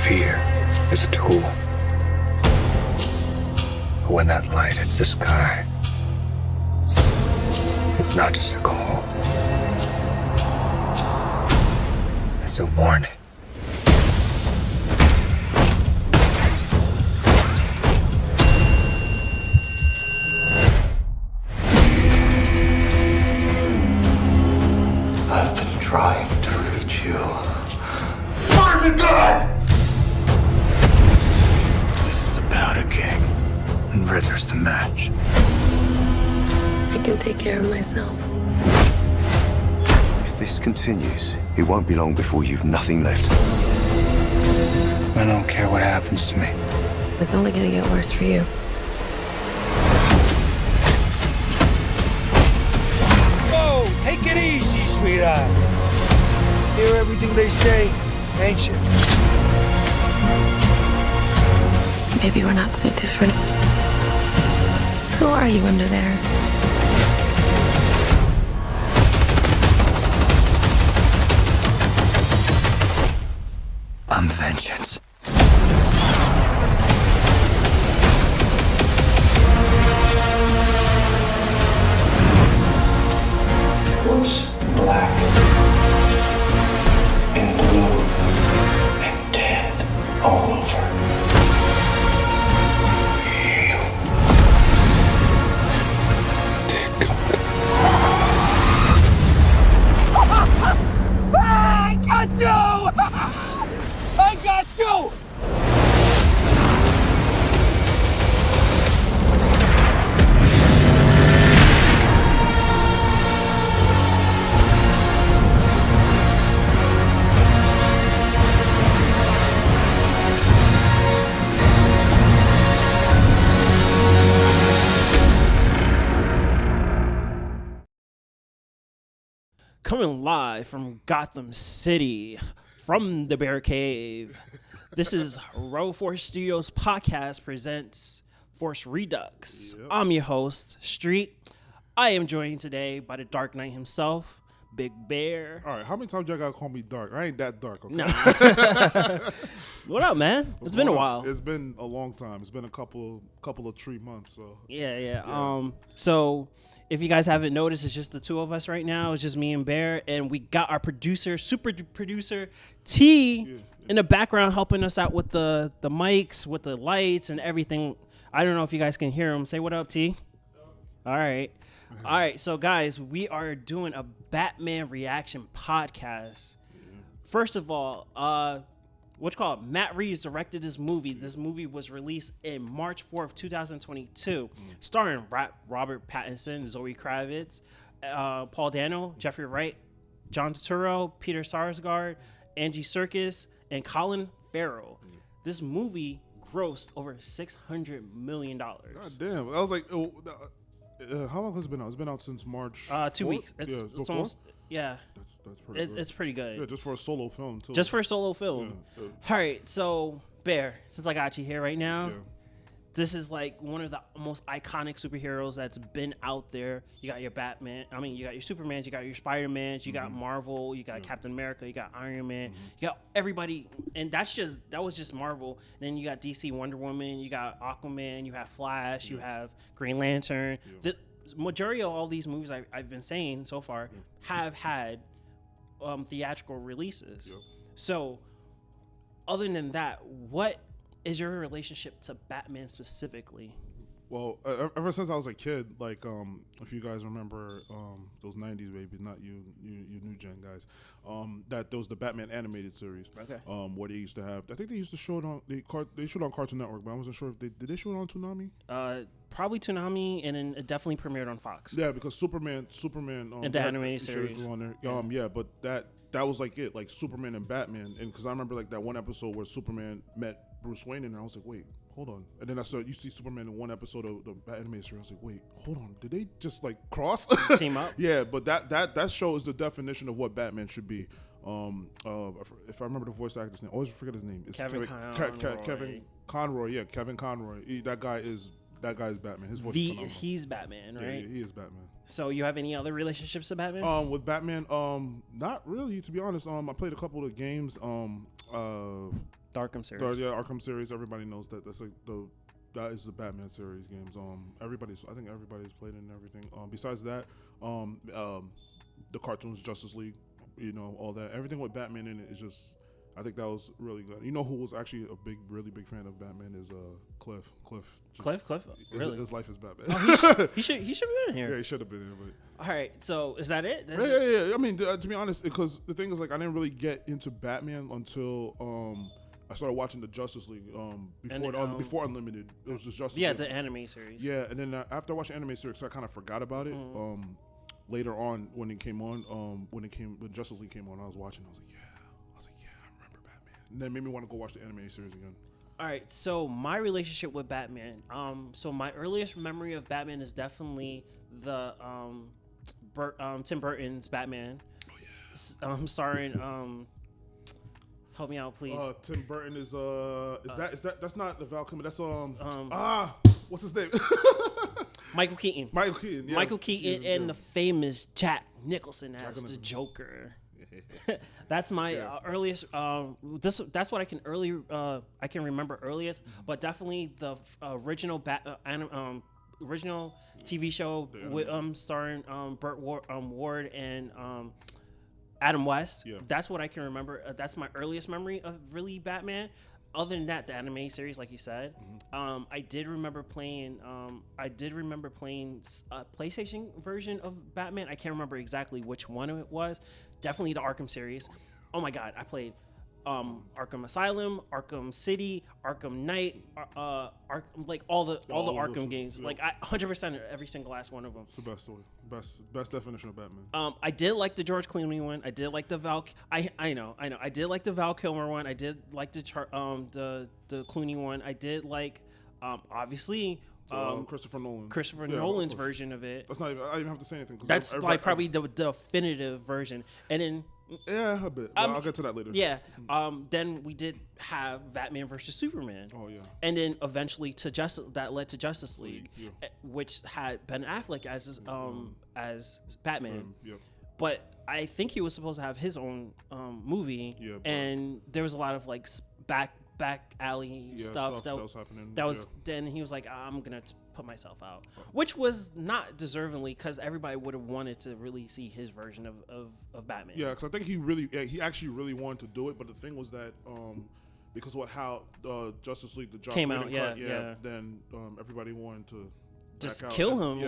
Fear is a tool. But when that light hits the sky, it's not just a call. It's a warning. I've been trying to reach you. Burn the God! This is about a king, and Riddler's the match. I can take care of myself. If this continues, it won't be long before you've nothing left. I don't care what happens to me. It's only gonna get worse for you. Whoa, take it easy, sweetheart. Hear everything they say, ain't you? Maybe we're not so different. Who are you under there? I'm vengeance. What's black and blue and dead all over? You take it. I got you! I got you! Coming live from Gotham City, from the Bear Cave. This is Row Force Studios podcast presents Force Redux. Yep. I'm your host, Street. I am joined today by the Dark Knight himself, Big Bear. All right, how many times y'all gotta call me dark? I ain't that dark, okay? No. What up, man? It's been a while. It's been a long time. It's been a couple of 3 months. So yeah. So if you guys haven't noticed, it's just the two of us right now. It's just me and Bear, and we got our producer, super producer T, in the background helping us out with the mics, with the lights, and everything. I don't know if you guys can hear him. Say what up, T. All right. So guys, we are doing a Batman reaction podcast. First of all, Matt Reeves directed this movie. This movie was released in March 4th, 2022, starring Robert Pattinson, Zoe Kravitz, Paul Dano, Jeffrey Wright, John Turturro, Peter Sarsgaard, Angie Serkis, and Colin Farrell. This movie grossed over $600 million. God damn. I was like, how long has it been out? It's been out since March 2 weeks. It's almost, yeah. That's pretty good. It's pretty good. Yeah, just for a solo film, too. Just for a solo film. Yeah. All right, so, Bear, since I got you here right now, this is like one of the most iconic superheroes that's been out there. You got your Batman. I mean, you got your Supermans. You got your Spider-Mans. You got Marvel. You got Captain America. You got Iron Man. You got everybody. And that was just Marvel. And then you got DC Wonder Woman. You got Aquaman. You have Flash. You have Green Lantern. The majority of all these movies I've been saying so far have had theatrical releases. So, other than that, what is your relationship to Batman specifically? Well, ever since I was a kid, like, if you guys remember those 90s babies, not you new gen guys, that there was the Batman animated series. Okay. Where they used to have, I think they used to show it on, they showed it on Cartoon Network, but I wasn't sure if did they show it on Toonami? Probably Toonami, and then it definitely premiered on Fox. Yeah, because Superman, and the animated series was on there. Yeah, but that was like it, like Superman and Batman, and because I remember like that one episode where Superman met Bruce Wayne, and I was like, wait, hold on. And then I saw you see Superman in one episode of the animated series. I was like, wait, hold on, did they just like cross team up? Yeah, but that show is the definition of what Batman should be. If I remember the voice actor's name, I always forget his name. It's Kevin Conroy. Yeah, Kevin Conroy. That guy is Batman. His voice is phenomenal. He's Batman, right? Yeah, he is Batman. So you have any other relationships to Batman? With Batman, not really, to be honest. I played a couple of games. The Arkham series. Arkham series. Everybody knows that. That's like that is the Batman series games. I think everybody's played it and everything. Besides that, the cartoons, Justice League, all that. Everything with Batman in it is just. I think that was really good. You know who was actually really big fan of Batman is Cliff. Cliff? Really? His life is Batman. Oh, he should be in here. Yeah, he should have been in it. All right, so is that it? Yeah. I mean, to be honest, because the thing is, like, I didn't really get into Batman until I started watching the Justice League before Unlimited. It was just Justice League. Yeah, the anime series. Yeah, and then after watching anime series, I kind of forgot about it. Later on, when it came on, when Justice League came on, I was watching. I was like, yeah, I remember Batman. And then it made me want to go watch the anime series again. All right, so my relationship with Batman. So my earliest memory of Batman is definitely the Tim Burton's Batman. Oh yeah. Starring help me out, please. Tim Burton is that's not the Val Kilmer. That's what's his name? Michael Keaton. Yeah. Michael Keaton and the famous Jack Nicholson as the Joker. That's my earliest. That's what I can remember earliest. But definitely the original original TV show with starring Burt Ward and Adam West. Yeah. That's what I can remember. That's my earliest memory of really Batman. Other than that, the anime series, like you said, I did remember playing. A PlayStation version of Batman. I can't remember exactly which one it was. Definitely the Arkham series. Oh my God, I played Arkham Asylum, Arkham City, Arkham Knight, like all the Arkham games. Yeah. Like 100% every single last one of them. It's the best story. Best definition of Batman. I did like the George Clooney one. I did like the Val. I know. I did like the Val Kilmer one. I did like the Clooney one. I did like obviously. Christopher Nolan. Nolan's version of it. That's not even. I don't even have to say anything. That's like probably the definitive version. And then. Yeah, a bit. I'll get to that later. Yeah. Then we did have Batman versus Superman. Oh yeah. And then eventually that led to Justice League, which had Ben Affleck as Batman. Yeah. But I think he was supposed to have his own movie. Yeah. And there was a lot of like back alley stuff that was happening. Then he was like, I'm gonna put myself out, which was not deservingly, because everybody would have wanted to really see his version of Batman. Yeah, because I think he actually really wanted to do it, but the thing was that because of how Justice League, the Joss came Whedon out, cut, then everybody wanted to just kill him,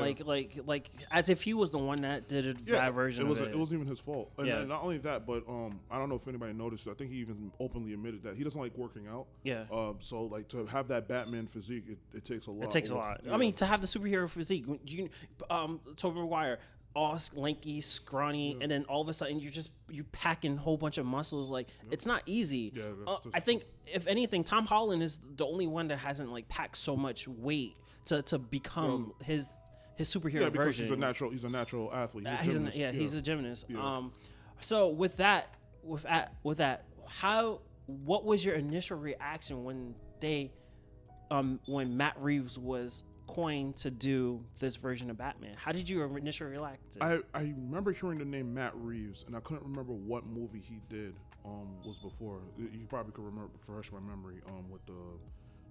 like as if he was the one that did that version of it. It wasn't even his fault. And then not only that, but I don't know if anybody noticed, I think he even openly admitted that he doesn't like working out. Yeah. So like to have that Batman physique, it takes a lot. It takes a lot. Yeah. I mean, to have the superhero physique, Tobey Maguire, all lanky, scrawny, and then all of a sudden you packing a whole bunch of muscles. Like it's not easy. Yeah. I think if anything, Tom Holland is the only one that hasn't like packed so much weight to become his superhero because version. He's a natural athlete. He's a gymnast. Yeah. So with that, what was your initial reaction when when Matt Reeves was coined to do this version of Batman? How did you initially react? I remember hearing the name Matt Reeves, and I couldn't remember what movie he did was before. You probably could refresh my memory with the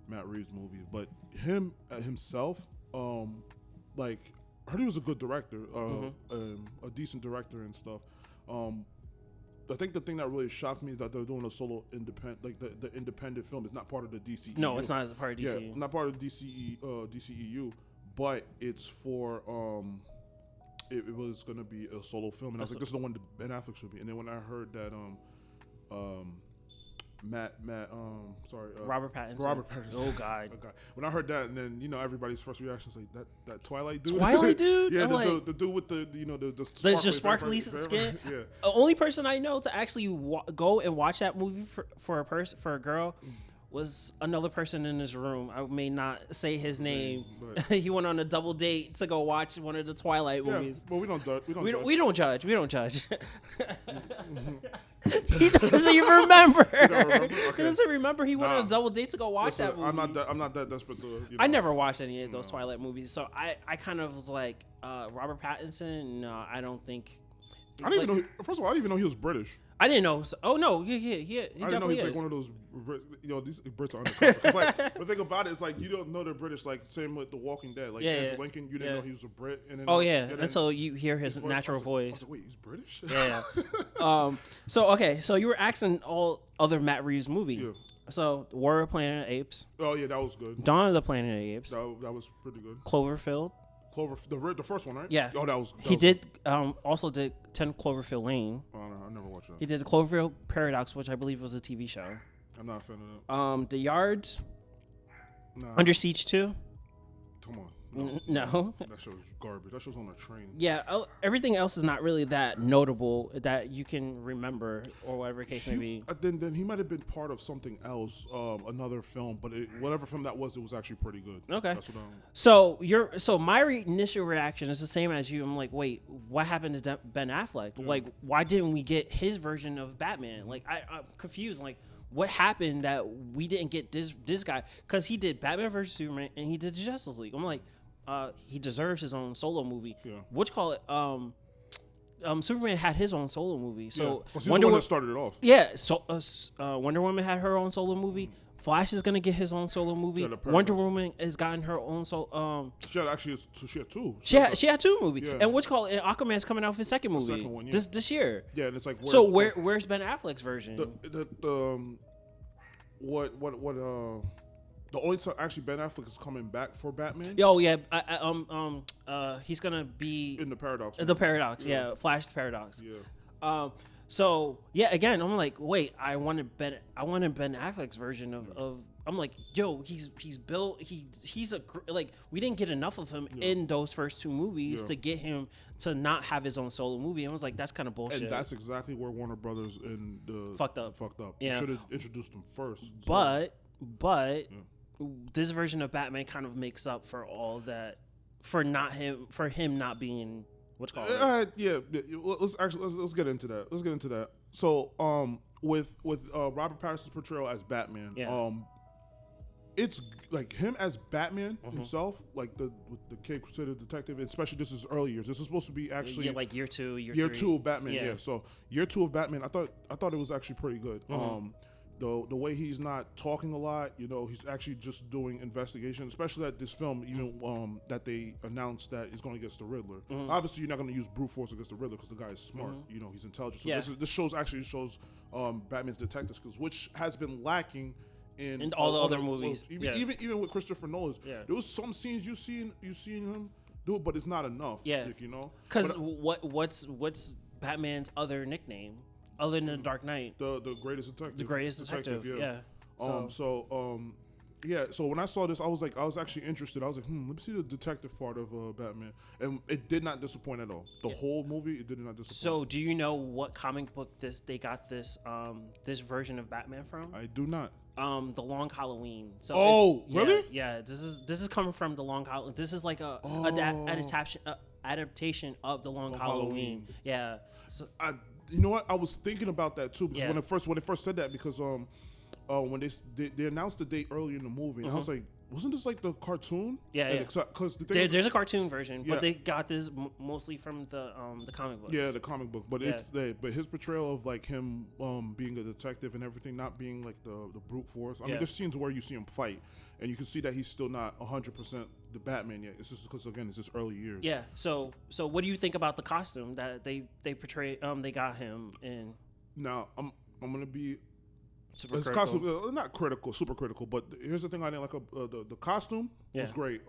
Matt Reeves movie, but him himself, like I heard he was a good director, a decent director and stuff. I think the thing that really shocked me is that they're doing a solo independent, like the independent film is not part of the DCEU. No, it's not part of DCEU. Yeah, not part of the DCEU, but it's for it was gonna be a solo film, and I was like, this is the one that Ben Affleck should be. And then when I heard that Robert Pattinson. Oh God. When I heard that, and then everybody's first reaction is like that Twilight dude. Twilight dude. Yeah, the dude with the sparkly skin. Yeah. The only person I know to actually go and watch that movie for a girl was another person in this room. I may not say his name. He went on a double date to go watch one of the Twilight movies. But we don't judge. We don't judge. He doesn't even remember. Okay. He doesn't remember he went on a double date to go watch that movie. I'm not that desperate to. I never watched any of those Twilight movies, so I kind of was like, Robert Pattinson. No, I don't think. I didn't even know. First of all, I didn't even know he was British. I didn't know. Oh no, he I didn't know definitely he's is. like one of those. These Brits are undercover. It's like the thing about it is like you don't know they're British. Like same with The Walking Dead. Like Andrew Lincoln, you didn't know he was a Brit. And then Until you hear his natural voice. I was like, wait, he's British? Yeah. So you were asking all other Matt Reeves movie. Yeah. So War of the Planet of the Apes, Oh yeah, that was good. Dawn of the Planet of the Apes, That was pretty good. Cloverfield. The first one, right? Yeah. Oh, that was. He did also did 10 Cloverfield Lane. Oh no, I never watched that. He did the Cloverfield Paradox, which I believe was a TV show. I'm not a fan of that. The Yards, Nah, Under Siege 2. come on. No. That show's garbage. That show's on a train. Yeah, everything else is not really that notable that you can remember or whatever case may be. Then he might have been part of something else, another film, but whatever film that was, it was actually pretty good. Okay. That's what So my initial reaction is the same as you. I'm like, wait, what happened to Ben Affleck? Yeah. Like, why didn't we get his version of Batman? Like, I'm confused. Like, what happened that we didn't get this guy? Because he did Batman vs Superman and he did the Justice League. I'm like, he deserves his own solo movie. Yeah. What you call it? Superman had his own solo movie. So he's the one that started it off. Yeah. So Wonder Woman had her own solo movie. Flash is gonna get his own solo movie. Yeah, Wonder Woman has gotten her own solo. She had two. She had two movies. Yeah. And what's called Aquaman's coming out with his second movie. Second one, yeah. This year. Yeah, and it's like Where's Ben Affleck's version? The only time actually Ben Affleck is coming back for Batman. Oh yeah, he's gonna be In the Paradox. The Paradox, yeah, Flash Paradox. Yeah. So yeah, again, I'm like, wait, I wanted Ben Affleck's version of. I'm like, yo, he's built. He's like, we didn't get enough of him in those first two movies to get him to not have his own solo movie. I was like, that's kind of bullshit. And that's exactly where Warner Brothers and the fucked up. Yeah. Should have introduced him first. But this version of Batman kind of makes up for all that, for him not being what's called. Let's get into that. So with Robert Pattinson's portrayal as Batman, it's like him as Batman himself, like with the Cape Crusader detective, and especially this is early years. This is supposed to be actually like year two of Batman. Yeah. So year two of Batman, I thought it was actually pretty good. The way he's not talking a lot, he's actually just doing investigation, especially at this film, even that they announced that it's going against the Riddler. Obviously, you're not going to use brute force against the Riddler because the guy is smart. He's intelligent. So this shows Batman's detective skills, which has been lacking in all the other movies. Even with Christopher Nolan, there was some scenes you seen him do it, but it's not enough. Yeah, because what's Batman's other nickname? Other than the Dark Knight, the greatest detective. The greatest detective. Yeah. So when I saw this, I was actually interested. I was like, let me see the detective part of Batman, and it did not disappoint at all. The whole movie, it did not disappoint. So do you know what comic book they got this version of Batman from? I do not. The Long Halloween. So really? Yeah. This is coming from the Long Halloween. This is like a adaptation of the Long Halloween. Yeah. So you know what? I was thinking about that too because when it first said that, because when they announced the date early in the movie, and I was like, wasn't this like the cartoon? Yeah. Because there's a cartoon version, but they got this mostly from the comic books. Yeah, the comic book, but but his portrayal of like him being a detective and everything, not being like the brute force. I mean, there's scenes where you see him fight, and you can see that he's still not 100% the Batman yet. It's just because again, it's just early years. Yeah. So what do you think about the costume that they portrayed? They got him in. Now I'm gonna be. Super his critical. costume, not critical, super critical, but here's the thing I didn't like. The costume was great.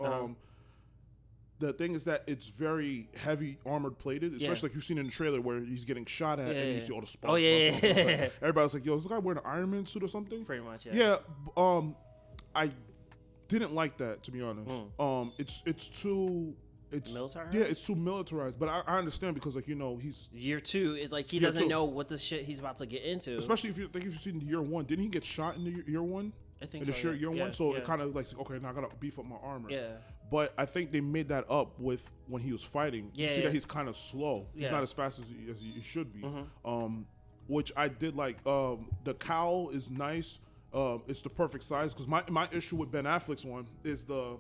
The thing is that it's very heavy armored plated, especially like you've seen in the trailer where he's getting shot at and you see all the sparks. Oh yeah. Everybody's like, "Yo, is this guy wearing an Iron Man suit or something?" Pretty much. Yeah. I didn't like that, to be honest. It's too. It's militarized? Yeah, it's too militarized. But I understand because he's year two. He doesn't know what the shit he's about to get into. Especially if you've seen year one, didn't he get shot in the year one? I think in so. Year one, so it kind of like, okay, now I gotta beef up my armor. Yeah. But I think they made that up with when he was fighting. You see that he's kind of slow. He's not as fast as he should be. Which I did like. The cowl is nice. It's the perfect size because my issue with Ben Affleck's one is the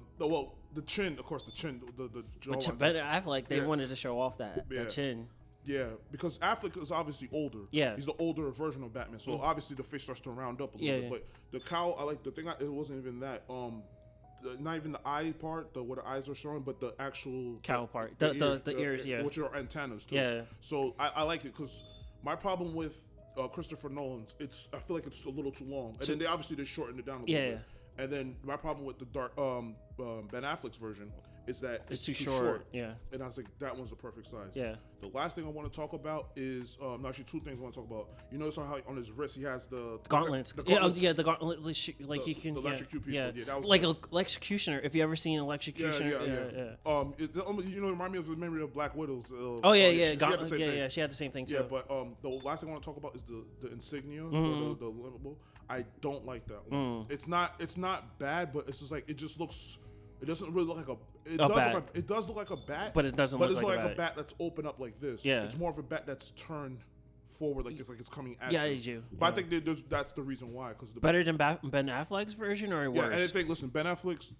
chin, of course, the jawline. But Ben Affleck, they wanted to show off that chin. Yeah, because Affleck is obviously older. Yeah. He's the older version of Batman, so obviously the face starts to round up a little bit. But the cowl, I like the thing. It wasn't even that. Not even the eye part, where the eyes are showing, but the actual cowl part, the ears, which are antennas too. Yeah. So I like it because my problem with Christopher Nolan's, I feel like it's a little too long, and then they shortened it down a little bit. And then my problem with the Ben Affleck's version is that it's too short. Yeah. And I was like, that one's the perfect size. Yeah. The last thing I want to talk about is actually two things I want to talk about. You notice how on his wrist he has the gauntlets. The gauntlet, he can the electrocute people. Yeah, that was like an electrocutioner. If you ever seen an electrocutioner, remind me of the memory of Black Widow's. She had the same thing too. Yeah, but the last thing I want to talk about is the insignia for the limitable. I don't like that one. It's not bad, but it's just like it just looks. It doesn't really look like a. It does look like a bat, but it doesn't. But look it's like a bat that's open up like this. Yeah, it's more of a bat that's turned forward, like it's coming at you. Yeah, I do. But I think that's the reason why. Because better than Ben Affleck's version or worse. Yeah, and I think Ben Affleck's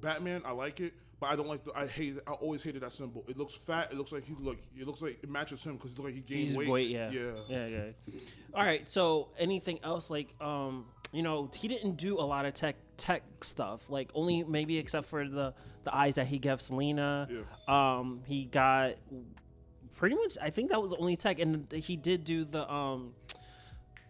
Batman, I like it, but I don't like I always hated that symbol. It looks fat. It looks like it matches him because it looks like he gained weight. Yeah. All right. So anything else he didn't do a lot of tech stuff, like only maybe except for the eyes that he gave Selena. Yeah. He got pretty much, I think that was the only tech, and he did do the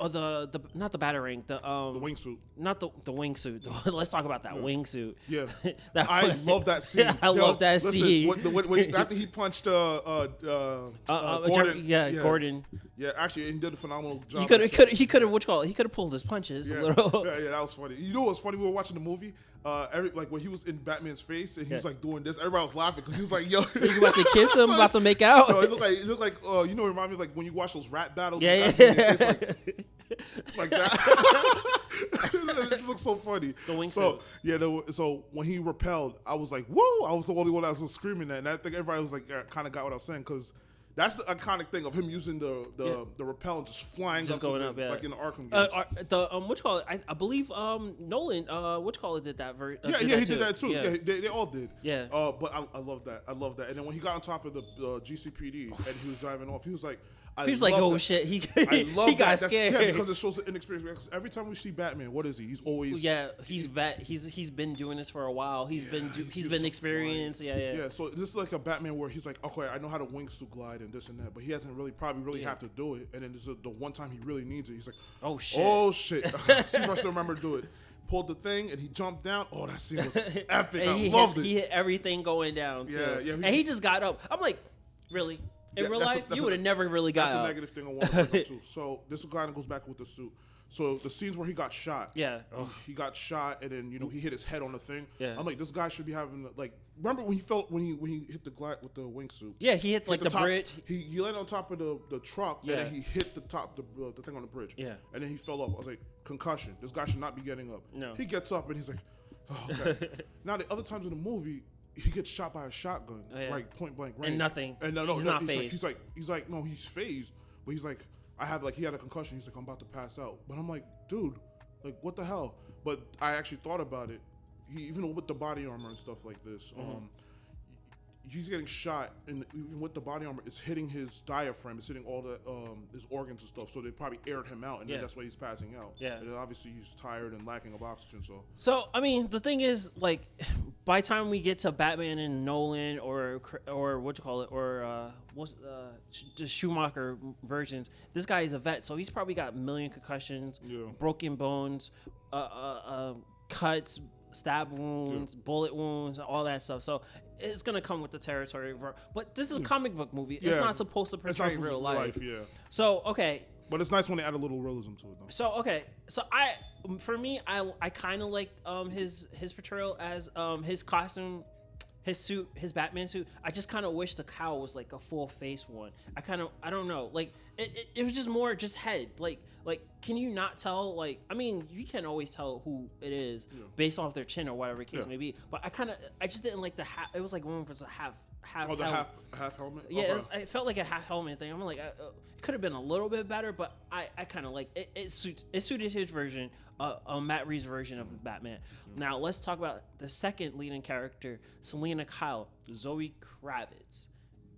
the not the Batarang, the wingsuit. Not the wingsuit. Let's talk about that wingsuit. Yeah, I love that scene. I love that scene. When after he punched Gordon. Gordon. Yeah, actually, he did a phenomenal job. He could have He could have pulled his punches a little. Yeah, that was funny. You know what's funny? We were watching the movie. When he was in Batman's face and he was doing this, everybody was laughing because he was like, "Yo, you about to kiss him? About to make out?" No, it looked like remind me of when you watch those rap battles. Yeah. Like that. It just looks so funny. The wingsuit. So when he repelled, I was like, "Whoa!" I was the only one that was screaming that, and I think everybody was kind of got what I was saying because. That's the iconic thing of him using the repellent just flying just up going to up, like in the Arkham games. I believe Nolan did that version. He did that too. Yeah, they all did. Yeah. But I love that. And then when he got on top of the GCPD and he was driving off, he was like, "Oh shit!" He got scared. Yeah, because it shows the inexperience. Because every time we see Batman, what is he? He's always he's been doing this for a while. He's been experienced. Yeah. So this is like a Batman where he's like, okay, I know how to wingsuit glide and this and that, but he hasn't really have to do it. And then this is the one time he really needs it. He's like, oh shit. See if I still remember to do it. Pulled the thing and he jumped down. Oh, that scene was epic. I loved it. He hit everything going down too. Yeah. And he just got up. I'm like, really? In real life, you would have never really got out. That's a negative thing I want to bring up too. So this kind of goes back with the suit. So the scenes where he got shot. Yeah. He got shot and then he hit his head on the thing. Yeah. I'm like, this guy should be having remember when he hit the glide with the wingsuit? Yeah, he hit the top, bridge. He landed on top of the truck and then he hit the top the thing on the bridge. Yeah. And then he fell off. I was like, concussion. This guy should not be getting up. No. He gets up and he's like, oh, okay. Now the other times in the movie. He gets shot by a shotgun, point blank range. And nothing. And he's not phased. He's like, no, he's phased. But he's like, he had a concussion. He's like, I'm about to pass out. But I'm like, dude, what the hell? But I actually thought about it. Even with the body armor and stuff like this, he's getting shot, and even with the body armor, it's hitting his diaphragm, it's hitting all the his organs and stuff. So they probably aired him out, and then that's why he's passing out. Yeah, and then obviously he's tired and lacking of oxygen. So I mean, the thing is, by the time we get to Batman and Nolan or the Schumacher versions, this guy is a vet, so he's probably got a million concussions, broken bones, cuts. Stab wounds, bullet wounds, all that stuff. So it's gonna come with the territory. But this is a comic book movie. It's not supposed to portray real life. Yeah. So okay. But it's nice when they add a little realism to it, though. So okay. So I kind of liked his portrayal as his costume. His suit, his Batman suit. I just kind of wish the cowl was like a full face one. I don't know. It was just more head. Can you not tell? I mean, you can always tell who it is based off their chin or whatever the case may be. But I just didn't like the hat. It was like one was a half. Oh, the half helmet. Yeah, it felt like a half helmet thing. I'm like, it could have been a little bit better, but I kind of like it. It suited his version, Matt Reeves' version of the Batman. Now let's talk about the second leading character, Selena Kyle, Zoe Kravitz,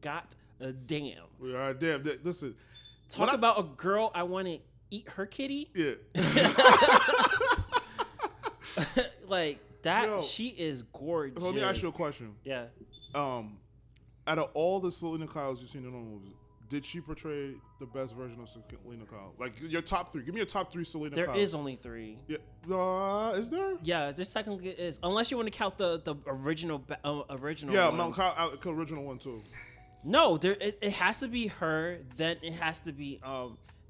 got Damn. Yeah, damn. Listen. Talk about a girl I want to eat her kitty. Yeah. Like that. Yo. She is gorgeous. Let me ask you a question. Yeah. Out of all the Selena Kyles you've seen in all movies, did she portray the best version of Selena Kyle? Like your top 3. Give me your top 3 Selena Kyles. There is only 3. Yeah. Is there? Yeah, there technically is. Unless you want to count the original original. Yeah, one. original one too. No, it has to be her. Then it has to be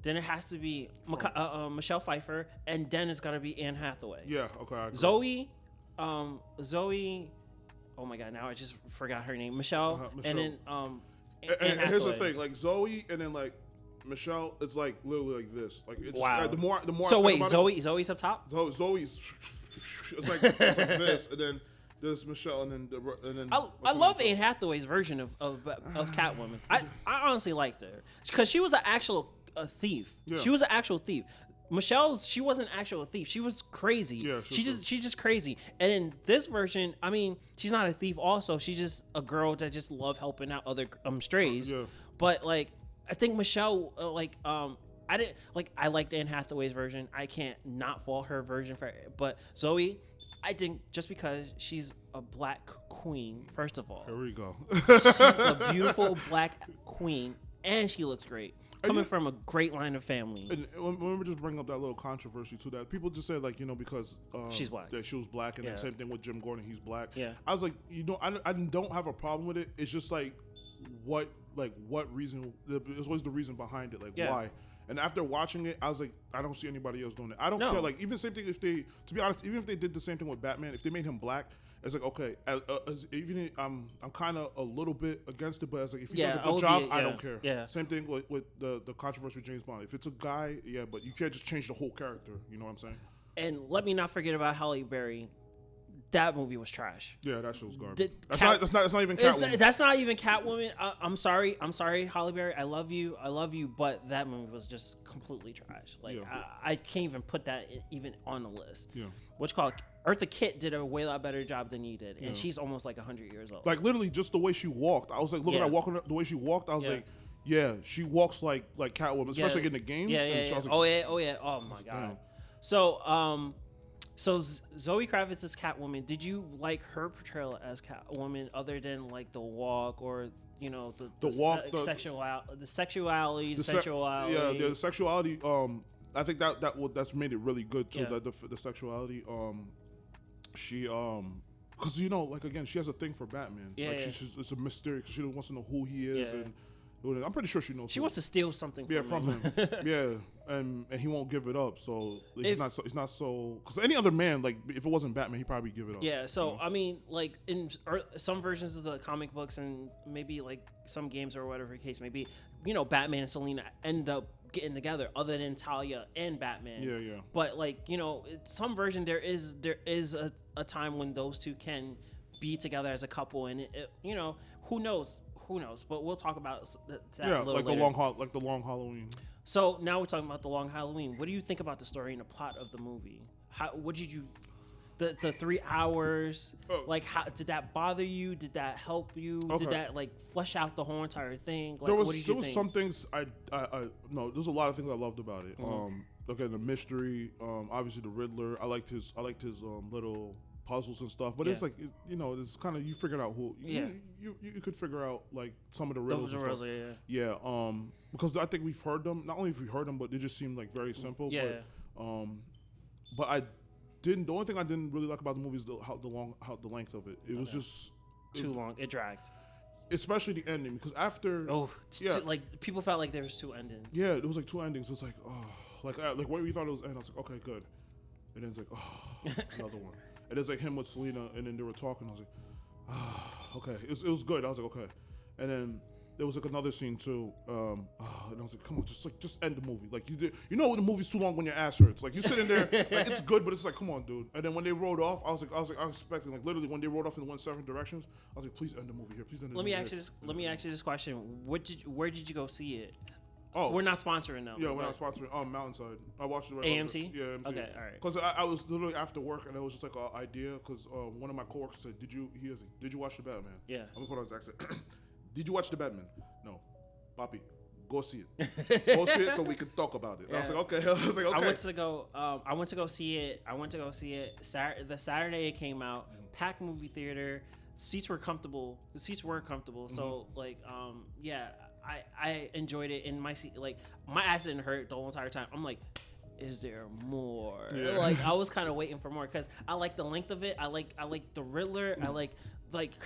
Michelle Pfeiffer, and then it's gotta be Anne Hathaway. Yeah. Okay. I agree. Zoe. Oh my God! Now I just forgot her name. Michelle. And then And here's the thing, like Zoe, and then like Michelle, it's like literally like this. Like it's wow. the more. So I think wait, about Zoe's up top. Zoe's. It's like this, and then there's Michelle, and then. I love Anne Hathaway's version of Catwoman. I honestly liked her because she was an actual thief. Yeah. She was an actual thief. She wasn't actual thief. She was crazy. Yeah, she's just crazy. And in this version, I mean, she's not a thief. Also, she's just a girl that just love helping out other strays. Yeah. But like, I think Michelle, I liked Anne Hathaway's version. I can't not fault her version for it. But Zoe, I think just because she's a black queen, first of all. Here we go. She's a beautiful black queen, and she looks great. Coming from a great line of family. And let me just bring up that little controversy too. That people just said, like, because she's black. Yeah, she was black, and then same thing with Jim Gordon, he's black. Yeah. I was like, I don't have a problem with it. It's just like, what reason? There's always the reason behind it, like why. And after watching it, I was like, I don't see anybody else doing it. I don't care. Like, even same thing if they, to be honest, even if they did the same thing with Batman, if they made him black, it's like, okay, I'm kind of a little bit against it, but it's like, if he does a good job, I don't care. Yeah. Same thing with the controversy with James Bond. If it's a guy, but you can't just change the whole character. You know what I'm saying? And let me not forget about Halle Berry. That movie was trash. Yeah, that shit was garbage. That's not even Catwoman. That's not even Catwoman. I'm sorry, Halle Berry. I love you, but that movie was just completely trash. Like I can't even put that even on the list. Yeah. What's called Eartha Kitt did a way lot better job than you did, and she's almost like 100 years old. Like literally, just the way she walked, I was like, looking at walking the way she walked, I was like, yeah, she walks like Catwoman, especially in the game. Yeah. So like, oh yeah. Oh my God. Damn. So Zoe Kravitz's Catwoman, did you like her portrayal as Catwoman other than like the walk or the sexuality? Yeah, the sexuality. I think that's made it really good too. Yeah. The sexuality. She because like again, she has a thing for Batman. Yeah. Like it's a mystery. She wants to know who he is and. I'm pretty sure she knows. She wants to steal something from him. Yeah, and he won't give it up. So he's not so. Because any other man, like if it wasn't Batman, he'd probably give it up. Yeah. So I mean, like in some versions of the comic books and maybe like some games or whatever the case may be, Batman and Selena end up getting together, other than Talia and Batman. Yeah. But like some version there is a time when those two can be together as a couple, and who knows. But we'll talk about that a little later. The long Halloween. So now we're talking about the long Halloween. What do you think about the story and the plot of the movie? What did you, the 3 hours? How did that bother you? Did that help you? Okay. Did that flesh out the whole entire thing? There was some things no. There's a lot of things I loved about it. Mm-hmm. The mystery. Obviously the Riddler. I liked his little puzzles and stuff, but it's like it's kind of you figured out who you could figure out like some of the riddles. Because I think we've heard them. Not only have we heard them, but they just seem like very simple. Yeah. But I didn't. The only thing I didn't really like about the movie is the length of it. It was just too long. It dragged. Especially the ending, because after people felt like there was 2 endings. Yeah, there was like 2 endings. It's like like where we thought it was end. I was like, okay, good. And then it's like another one. And it's like him with Selena, and then they were talking. I was like, okay. It was good. I was like, okay. And then there was like another scene too. And I was like, come on, just end the movie. Like when the movie's too long when your ass hurts. Like you sitting there, like it's good, but it's like, come on, dude. And then when they rode off, I was expecting like literally when they rode off and went 7 directions. I was like, please end the movie here. Please end the movie. Let me ask you this question. Where did you go see it? Oh, we're not sponsoring now. Yeah, we're not sponsoring. Mountainside. I watched it right AMC? Yeah, AMC. Okay, all right. Because I was literally after work, and it was just like an idea. Because one of my coworkers said, "Did you watch the Batman?" Yeah. I'm gonna put on his accent. Did you watch the Batman? No. Papi, go see it. Go see it so we can talk about it. Yeah. I was like, okay. I was like, okay. I went to go see it. The Saturday it came out. Packed movie theater. Seats were comfortable. So like, yeah, I enjoyed it. In my seat, like my ass didn't hurt the whole entire time. I'm like, is there more? Yeah. Like I was kind of waiting for more because I like the length of it. I like the Riddler. I like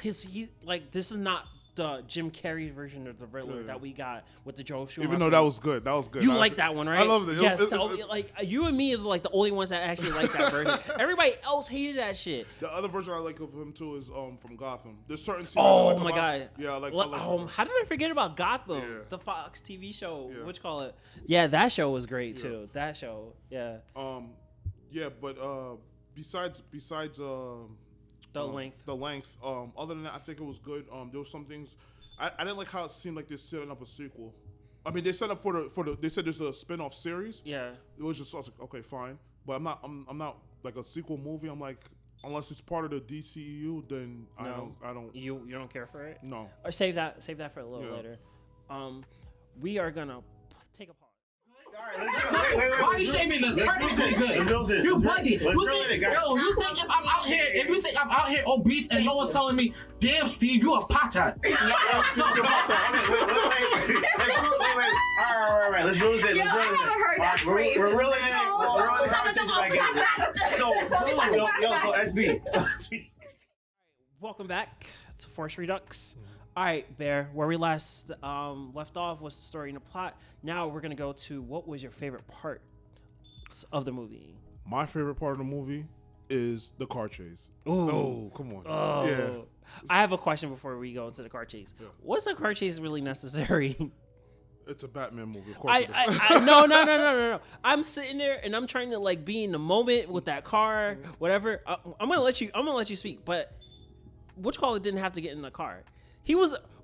he like this is not the Jim Carrey version of the Riddler that we got with the Joe Schumacher. Even though that was good. You like that one, right? I loved it. Yes, It's like you and me is like the only ones that actually like that version. Everybody else hated that shit. the other version I like of him too is from Gotham. There's certain scenes Oh I like my about- god. Yeah, I like. How did I forget about Gotham? Yeah. The Fox TV show. Yeah. Which call it? Yeah, that show was great too. That show. Yeah. Yeah, but besides The length. The length. Other than that, I think it was good. There was some things. I didn't like how it seemed like they're setting up a sequel. I mean, they set up for the. They said there's a spin-off series. Yeah. It was just I was like, okay, fine, but I'm not like a sequel movie. I'm like, unless it's part of the DCEU, then No. I don't. You don't care for it? No. Or save that for a little Yeah. later. We are gonna take a pause. Body shaming is perfectly good. You bugging. You think if I'm out here obese and no one's telling me, damn Steve, you a pothead. Wait. All right. Let's rule it. I haven't heard that phrase. We're really the conversation back in. So SB. Welcome back to Force Redux. All right, Bear, where we last left off was the story and the plot. Now we're going to go to what was your favorite part of the movie? My favorite part of the movie is the car chase. Ooh. Oh, come on. Oh. Yeah. I have a question before we go into the car chase. Yeah. Was the car chase really necessary? It's a Batman movie, of course. No. I'm sitting there and I'm trying to like be in the moment with that car, whatever. I'm gonna let you speak, but which caller didn't have to get in the car?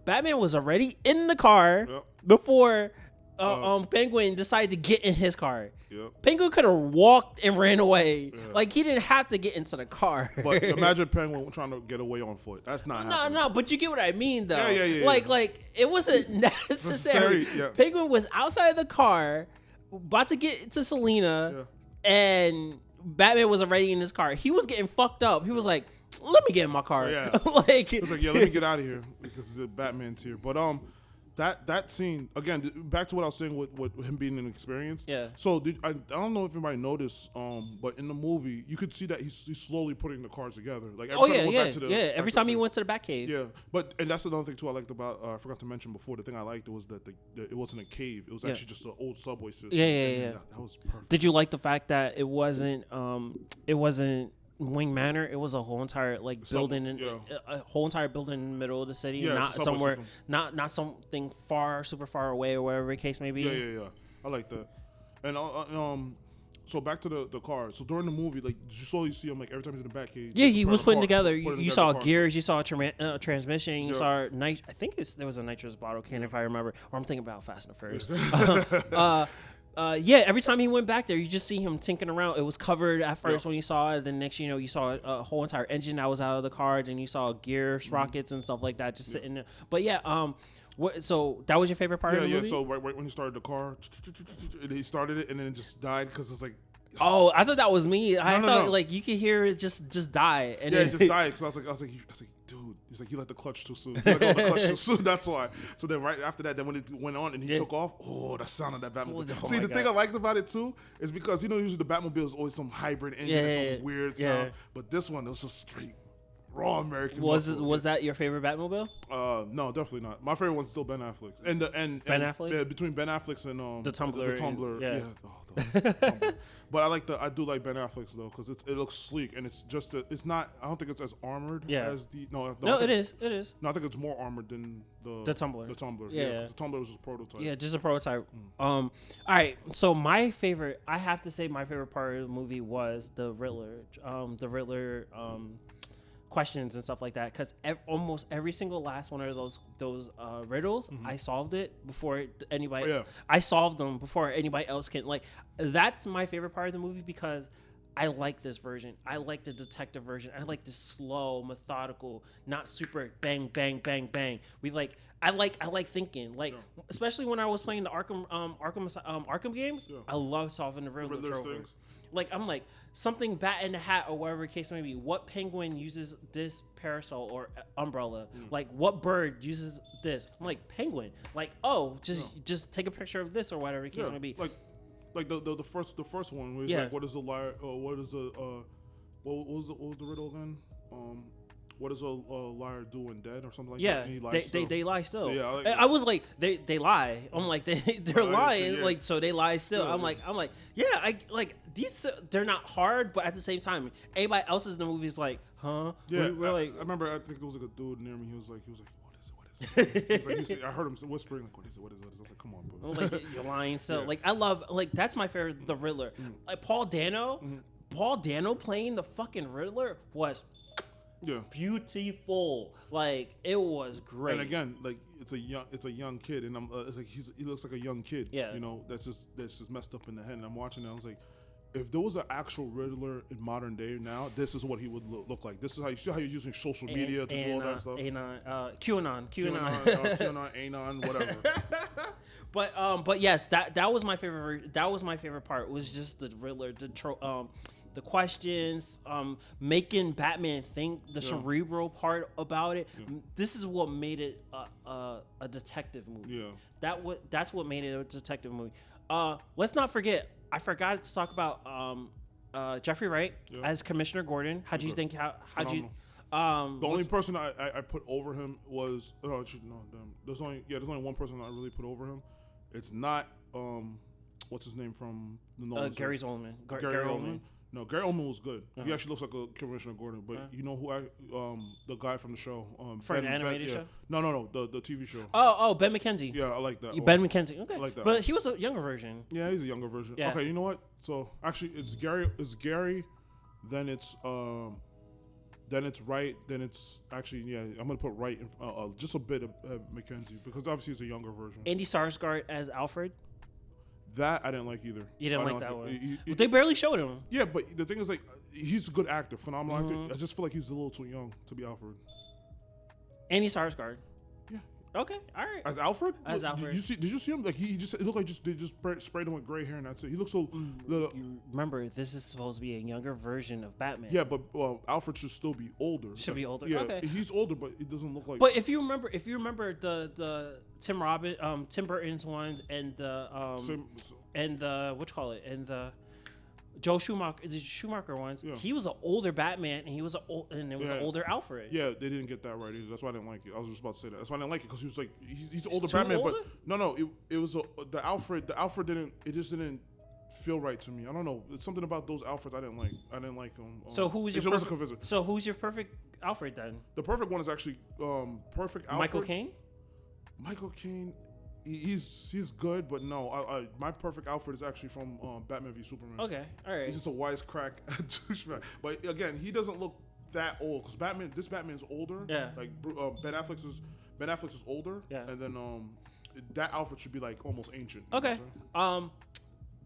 Batman was already in the car before Penguin decided to get in his car. Yep. Penguin could have walked and ran away. Like he didn't have to get into the car. But imagine Penguin trying to get away on foot. That's not happening. No, but you get what I mean, though. Yeah. Like it wasn't necessary. Yeah. Penguin was outside of the car, about to get to Selena, and Batman was already in his car. He was getting fucked up. He was like, "Let me get in my car." Yeah. Like it was like, yeah, let me get out of here because it's a Batman tier. But that scene again, back to what I was saying with him being an experience. Yeah. So I don't know if anybody noticed, but in the movie you could see that he's slowly putting the cars together. Like every time he went back to the, Every time he went to the Batcave. Yeah, and that's another thing too I liked about. I forgot to mention before. The thing I liked was that it wasn't a cave. It was actually just an old subway system. Yeah. That was perfect. Did you like the fact that it wasn't Wing Manor? It was a whole entire building, a whole entire building in the middle of the city, not somewhere, not something super far away or whatever the case may be. Yeah. I like that. And so back to the car. So during the movie, like you slowly see him like every time he's in the back cage. Yeah, he was putting together. You saw gears, you saw a transmission, you saw I think there was a nitrous bottle can if I remember, or I'm thinking about Fast and Furious. Every time he went back there, you just see him tinkering around. It was covered at first when you saw it. Then next, you saw a whole entire engine that was out of the car. Then you saw gear sprockets and stuff like that just sitting there. But so that was your favorite part of the movie? So right when he started the car, he started it and then it just died because it's like. Oh, I thought that was me. I thought like you could hear it just die. And it just died because I was like, dude. He's like, he let the clutch too soon. He let go of the clutch too soon. That's why. So then right after that, then when it went on and he took off, the sound of that Batmobile. See, the thing I liked about it too is because usually the Batmobile is always some hybrid engine and some weird sound, but this one it was just straight raw American. Was that your favorite Batmobile? No, definitely not. My favorite one's still Ben Affleck's. And Ben Affleck's? Yeah, between Ben Affleck's and the Tumbler. The Tumbler. Yeah. The Tumbler. But I do like Ben Affleck's though because it looks sleek and it's just it's not. I don't think it's as armored as the no. It is. It is. No, I think it's more armored than the Tumbler. The Tumbler. Yeah. The Tumbler was just a prototype. Yeah, just a prototype. All right. So I have to say my favorite part of the movie was the Riddler. The Riddler. Questions and stuff like that because almost every single last one of those riddles I solved it before anybody I solved them before anybody else can. Like that's my favorite part of the movie because I like this version. I like the detective version. I like this slow, methodical, not super bang, bang, bang, bang. I like thinking. Like, especially when I was playing the Arkham games. Yeah. I love solving the Riddler things. Like, I'm like, something bat in the hat or whatever case may be. What penguin uses this parasol or umbrella? Like, what bird uses this? I'm like, penguin. Like, oh, just take a picture of this or whatever case may be. Like the first one where he's like, what is a liar? What is a what was the riddle again? What does a liar do when dead or something like that? And he lies they lie still. Yeah, I was like, they lie. I'm like, they're lying. Like, so they lie still. I'm like, yeah, I like these. They're not hard, but at the same time, everybody else in the movie is like, huh? Yeah, we're like, I remember. I think there was like a dude near me. He was like, what is it? I heard him whispering like, what is it? I was like, come on, bro. Like, you're lying. So like, I love, like, that's my favorite, the Riddler. Like Paul Dano playing the fucking Riddler was beautiful. Like, it was great. And again, like, it's a young kid, and it's like he looks like a young kid. Yeah, you know, that's just messed up in the head. And I'm watching it, I was like, if there was an actual Riddler in modern day now, this is what he would look like. This is how you see how you're using social media to do all that stuff. QAnon, Anon, whatever. But yes, that was my favorite. That was my favorite part. Was just the Riddler, the questions, making Batman think, the cerebral part about it. Yeah. This is what made it a detective movie. Yeah, that's what made it a detective movie. Let's not forget. I forgot to talk about Jeffrey Wright as Commissioner Gordon. How'd you think? How'd you? The only person I put over him was there's only one person I really put over him. It's not what's his name from the Nolan Gary Oldman. Gary Oldman. No, Gary Oldman was good. He actually looks like a Commissioner Gordon. But you know who the guy from the show. For an animated show? No, the TV show. Oh, Ben McKenzie. Yeah, I like that. Ben McKenzie. Okay. I like that. But he was a younger version. Yeah, he's a younger version. Yeah. Okay, you know what? So actually, it's Gary, then it's Wright, then it's actually I'm gonna put Wright in just a bit of McKenzie because obviously it's a younger version. Andy Sarsgaard as Alfred. That I didn't like either. You didn't like that one? They barely showed him. Yeah, but the thing is, like, he's a good actor, phenomenal actor. I just feel like he's a little too young to be Alfred. Andy Sarsgaard. Yeah. Okay. All right. As Alfred? Alfred. Did you see him? Like it looked like they just sprayed him with gray hair and that's it. He looks so. You remember, this is supposed to be a younger version of Batman. Yeah, but Alfred should still be older. Be older. Yeah, okay. He's older, but it doesn't look like. But if you remember the Tim Burton's ones and the and the Joe Schumacher ones, he was an older Batman, and it was an older Alfred. Yeah, they didn't get that right either. That's why I didn't like it. I was just about to say that. That's why I didn't like it because he was like he's older Batman, older? But no, it was the Alfred. The Alfred didn't feel right to me. I don't know. It's something about those Alfreds I didn't like. I didn't like them. So who's your perfect Alfred then? The perfect one is actually perfect Alfred. Michael Caine. He's good, but no. My perfect Alfred is actually from Batman v Superman. Okay, all right. He's just a wisecrack douchebag. But again, he doesn't look that old because this Batman's older. Yeah. Like Ben Affleck's is older. Yeah. And then that Alfred should be like almost ancient. Okay.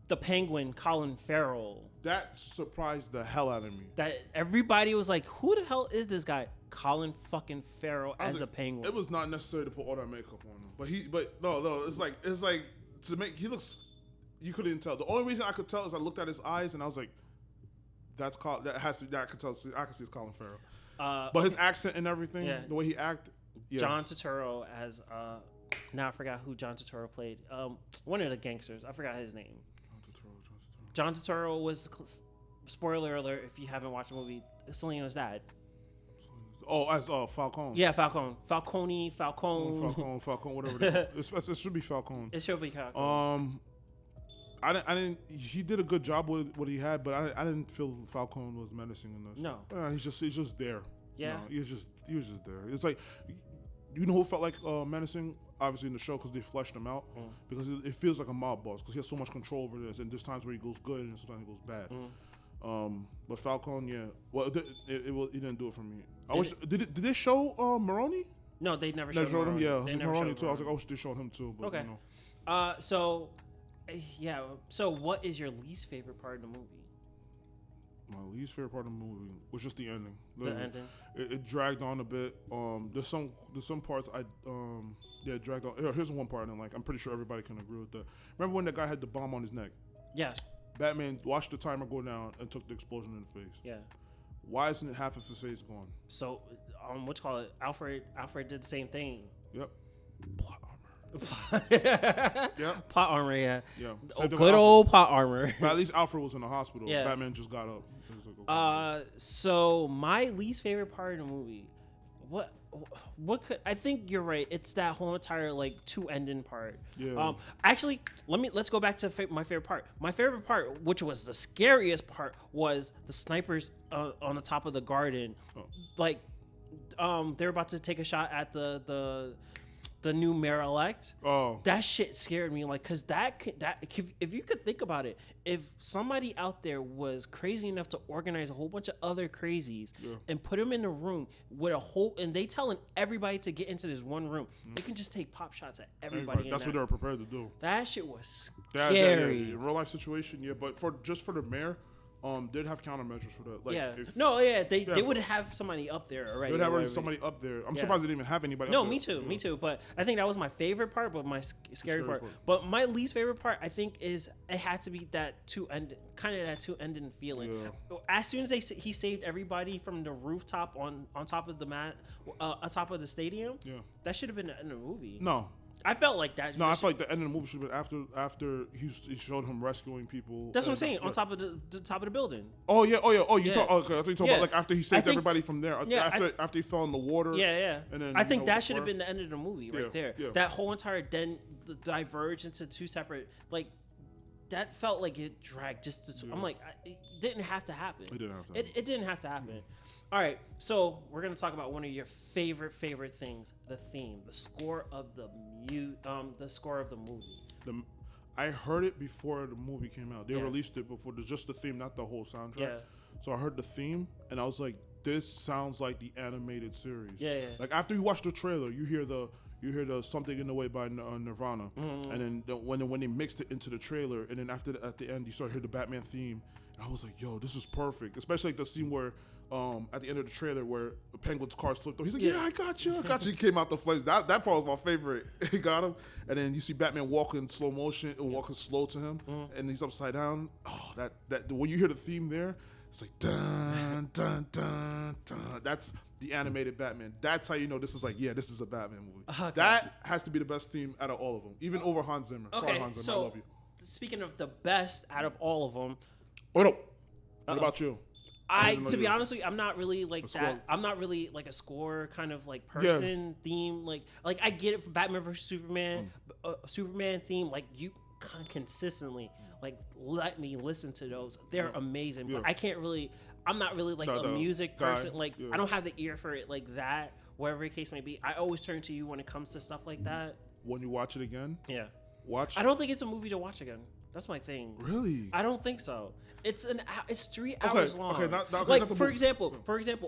The Penguin, Colin Farrell. That surprised the hell out of me. That everybody was like, "Who the hell is this guy?" Colin fucking Farrell as the Penguin. It was not necessary to put all that makeup on him, but no, it's like to make he looks. You couldn't tell. The only reason I could tell is I looked at his eyes and I was like, I could tell. I could see it's Colin Farrell. But his accent and everything, the way he acted. Yeah. John Turturro as now I forgot who John Turturro played. One of the gangsters. I forgot his name. John Turturro was, spoiler alert if you haven't watched the movie, Selena's dad. Oh, as Falcone. Yeah, Falcone, Falcone, whatever. It should be Falcone. It should be Falcone. I didn't. He did a good job with what he had, but I didn't feel Falcone was menacing in this. No. He's just there. Yeah. No, he was just there. It's like, you know who felt like menacing? Obviously in the show because they fleshed him out because it feels like a mob boss because he has so much control over this and there's times where he goes good and sometimes he goes bad. But Falcone, well, he didn't do it for me. Did they show Maroni? No, they never showed him. Yeah, Maroni too. I was like, oh, they showed him too. But, okay. You know. So what is your least favorite part of the movie? My least favorite part of the movie was just the ending. The ending. It dragged on a bit. There's some parts it dragged on. Here's one part I didn't like. I'm pretty sure everybody can agree with that. Remember when the guy had the bomb on his neck? Yes. Batman watched the timer go down and took the explosion in the face. Yeah. Why isn't it half of his face gone? So, what you call it? Alfred did the same thing. Yep. Plot armor. Yep. Plot armor, yeah. Yeah. Good old plot armor. But at least Alfred was in the hospital. Yeah. Batman just got up. It was like, okay. So my least favorite part of the movie, what could I think you're right. It's that whole entire like two ending part. Yeah. Actually, let's go back to my favorite part. My favorite part, which was the scariest part, was the snipers on the top of the garden. Oh. Like, they're about to take a shot at the new mayor-elect. Oh, that shit scared me. Like, cause if you could think about it, if somebody out there was crazy enough to organize a whole bunch of other crazies and put them in a room with and they telling everybody to get into this one room, they can just take pop shots at everybody. That's what they were prepared to do. That shit was scary. Yeah. Real life situation, yeah. But for the mayor. Did have countermeasures for that. Like, they would have somebody up there already. They would have already somebody up there. I'm surprised they didn't even have anybody. No, up me there. me too. But I think that was my favorite part, but my scary part. But my least favorite part, I think, is it had to be that two ending feeling. Yeah. As soon as he saved everybody from the rooftop on top of the on top of the stadium. Yeah, that should have been in the movie. No. I felt like that. No, I felt like the end of the movie should have been after he showed him rescuing people. That's what I'm saying. On top of the top of the building. Oh yeah. Okay. I thought you talking about like after he saved everybody from there. Yeah, after he fell in the water. Yeah. And then I think that should have been the end of the movie right there. Yeah. That whole entire diverged into two separate like. That felt like it dragged just to. I'm like, it didn't have to happen. It didn't have to happen. It didn't have to happen. All right, so we're gonna talk about one of your favorite things: the theme, the score of the movie. I heard it before the movie came out. They released it before just the theme, not the whole soundtrack. Yeah. So I heard the theme, and I was like, "This sounds like the animated series." Yeah. Like after you watch the trailer, you hear the Something in the Way by Nirvana, and then when they mixed it into the trailer, and then at the end you start to hear the Batman theme, and I was like, "Yo, this is perfect." Especially like the scene where. At the end of the trailer where Penguin's car slipped over. He's like, yeah, I got you. He came out the flames. That part was my favorite. He got him. And then you see Batman walking slow motion, walking slow to him, and he's upside down. Oh, that when you hear the theme there, it's like dun dun dun dun. That's the animated Batman. That's how you know this is a Batman movie. Okay. That has to be the best theme out of all of them, even over Hans Zimmer. Okay, sorry, Hans Zimmer, I love you. Speaking of the best out of all of them. Oh no. What about you? To be honest with you, I'm not really like that. I'm not really like a score kind of like person theme. Like I get it for Batman vs Superman, Superman theme. Like you consistently like let me listen to those. They're amazing. But I can't really. I'm not really like a music person. Like I don't have the ear for it like that. Whatever the case may be, I always turn to you when it comes to stuff like that. When you watch it again, I don't think it's a movie to watch again. That's my thing. Really? I don't think so. It's 3 hours long. Okay, not for example,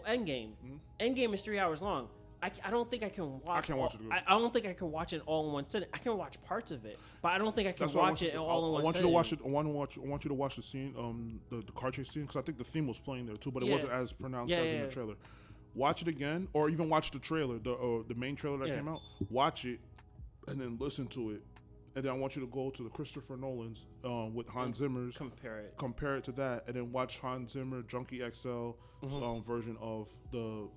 Endgame. Endgame is 3 hours long. I don't think I can watch. I can't watch it. I don't think I can watch it all in one sitting. I can watch parts of it, but I don't think I can watch it all in one sitting. I want you to watch the scene, the car chase scene, because I think the theme was playing there too, but it wasn't as pronounced as in the trailer. Watch it again, or even watch the trailer, the main trailer that came out. Watch it, and then listen to it. And then I want you to go to the Christopher Nolan's with Hans Zimmer's. Compare it to that, and then watch Hans Zimmer Junkie XL version of the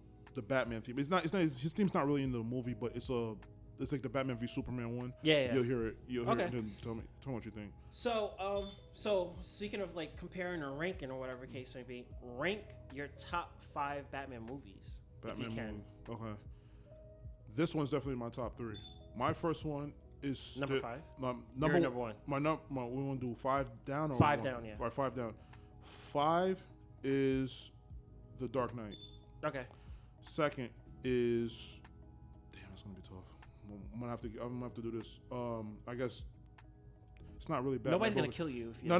Batman theme. It's not his theme's not really in the movie, but it's like the Batman v Superman one. Yeah. You'll hear it. You'll hear it. And then tell me what you think. So speaking of like comparing or ranking or whatever case may be, rank your top 5 Batman movies. Batman movie. Okay. This one's definitely my top 3. My first one is number 5. Number 1. We want to do 5 down or 5 down? Yeah. 5 down. 5 is The Dark Knight. Okay. Second is, damn, it's gonna be tough. I'm gonna have to do this. I guess it's not really bad. Nobody's gonna kill you. If you no.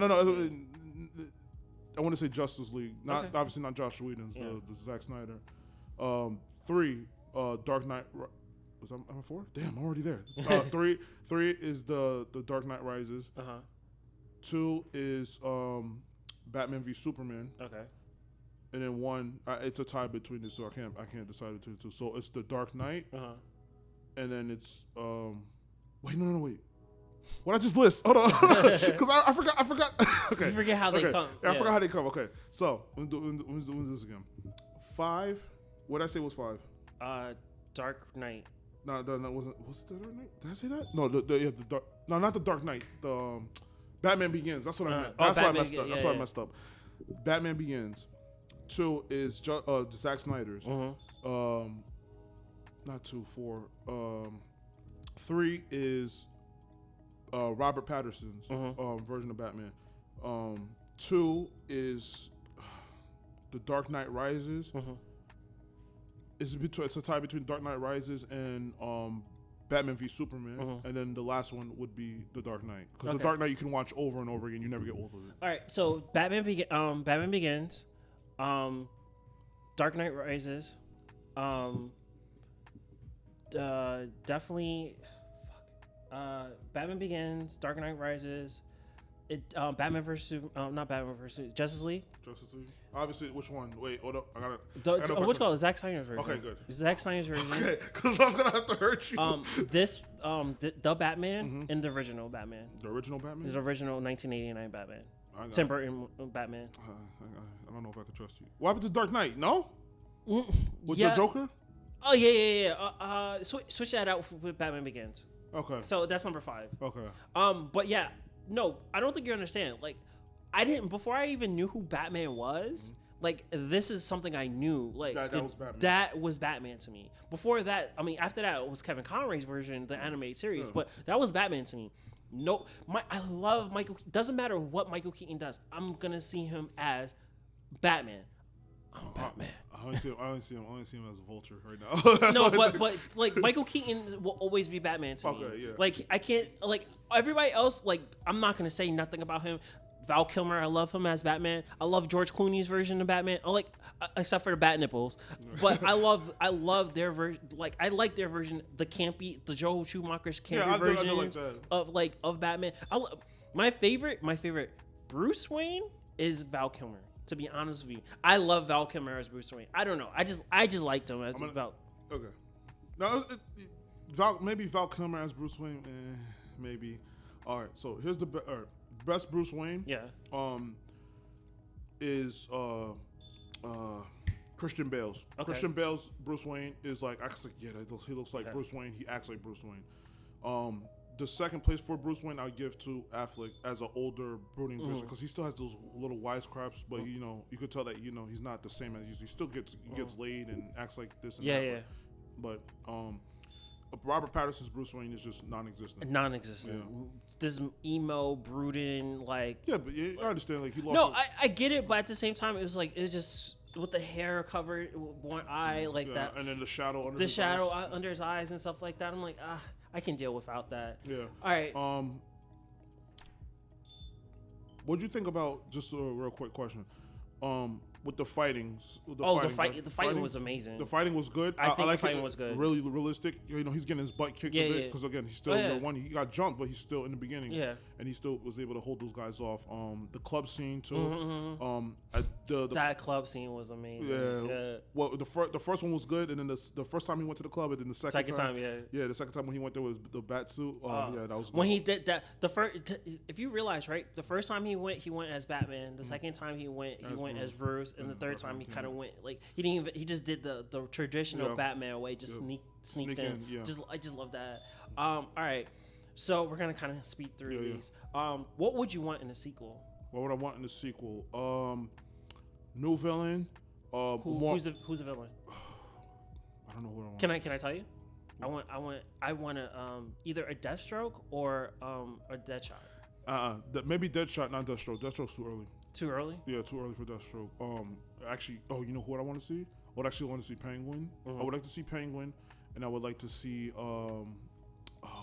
I want to say Justice League. Obviously not Josh Whedon's. The Zack Snyder. 3, Dark Knight. Was I'm 4? Damn, I'm already there. 3 is the Dark Knight Rises. 2 is Batman v Superman. Okay. and then one. It's a tie between the two. I can't decide between the two. So it's the Dark Knight, and then it's wait. What I just list? Hold on, because I forgot. Okay, You forget how they come. Yeah, I forgot how they come. Okay, so let me do this again. 5. What did I say was 5? Dark Knight. No, wasn't. Was it the Dark Knight? Did I say that? No, the Dark. No, not the Dark Knight. The Batman Begins. That's what I meant. That's why I messed up. That's why I messed up. Batman Begins. 2 is Zack Snyder's. Not 2, 4. 3 is Robert Pattinson's version of Batman. 2 is The Dark Knight Rises. It's a tie between Dark Knight Rises and Batman v Superman, and then the last one would be The Dark Knight, because The Dark Knight you can watch over and over again. You never get old of it. All right, so Batman Begins, Dark Knight Rises, definitely, Batman Begins, Dark Knight Rises, Batman versus not Batman versus Justice League. Obviously, which one? Wait, hold up. I gotta what's called Zack Snyder's version. Okay, good. Zack Snyder's version. Okay, because I was gonna have to hurt you. The Batman and the original Batman. The original Batman. The original 1989 Batman. Tim Burton Batman. I don't know if I can trust you. What happened to Dark Knight? No. With the Joker? Oh yeah. Switch that out with Batman Begins. Okay. So that's number 5. Okay. But yeah, no, I don't think you understand. Like, before I even knew who Batman was. Like, this is something I knew. Like, that was Batman to me. Before that, I mean, after that, it was Kevin Conroy's version, the animated series. But that was Batman to me. No, I love Michael. Doesn't matter what Michael Keaton does. I'm gonna see him as Batman. I'm Batman. I only see him as a vulture right now. No, but like Michael Keaton will always be Batman to me. Yeah. Like, I can't, like, everybody else, like, I'm not gonna say nothing about him. Val Kilmer, I love him as Batman. I love George Clooney's version of Batman. I like, except for the bat nipples, but I love their version. Like, I like their version, the Joel Schumacher's campy version of Batman. My favorite Bruce Wayne is Val Kilmer. To be honest with you, I love Val Kilmer as Bruce Wayne. I don't know. I just liked him as Val. Okay. Now, maybe Val Kilmer as Bruce Wayne. Maybe. All right. So here's the best Bruce Wayne. Yeah. Is Christian Bale's. Okay. Christian Bale's Bruce Wayne is like, he looks like Bruce Wayne. He acts like Bruce Wayne. The second place for Bruce Wayne, I'd give to Affleck as an older, brooding person, because he still has those little wisecracks, but you could tell that he's not the same as he still gets laid and acts like this and that. Yeah. But Robert Pattinson's Bruce Wayne is just non-existent. Yeah. This emo, brooding, like. Yeah, but I understand. Like, he lost. No, I get it, but at the same time, it was just with the hair covered, one eye, like that, and then the shadow under his eyes and stuff like that. I'm like, I can deal without that. Yeah. All right. What'd you think about, just a real quick question, with the fightings? The fighting was amazing. The fighting was good. I think like the fighting was good. Really realistic. He's getting his butt kicked a bit because again, he's still one. He got jumped, but he's still in the beginning. Yeah. And he still was able to hold those guys off. The club scene too. That club scene was amazing. Yeah. Well, the first one was good, and then the first time he went to the club, and then the second time. Yeah, the second time when he went there was the bat suit. Yeah, that was good. When he did that. If you realize, right, the first time he went as Batman. The second time he went as Bruce, and the third time he kind of went like he just did the traditional Batman way, just sneaked in. Yeah. I just love that. All right, so we're gonna kind of speed through these. What would you want in a sequel? What would I want in the sequel? New villain. Who's the villain? I don't know what I want. Can I tell you? I want either a Deathstroke or a Deadshot. Maybe Deadshot, not Deathstroke. Deathstroke's too early. Too early? Yeah, too early for Deathstroke. Actually, you know what I want to see? I would actually want to see Penguin. I would like to see Penguin, and I would like to see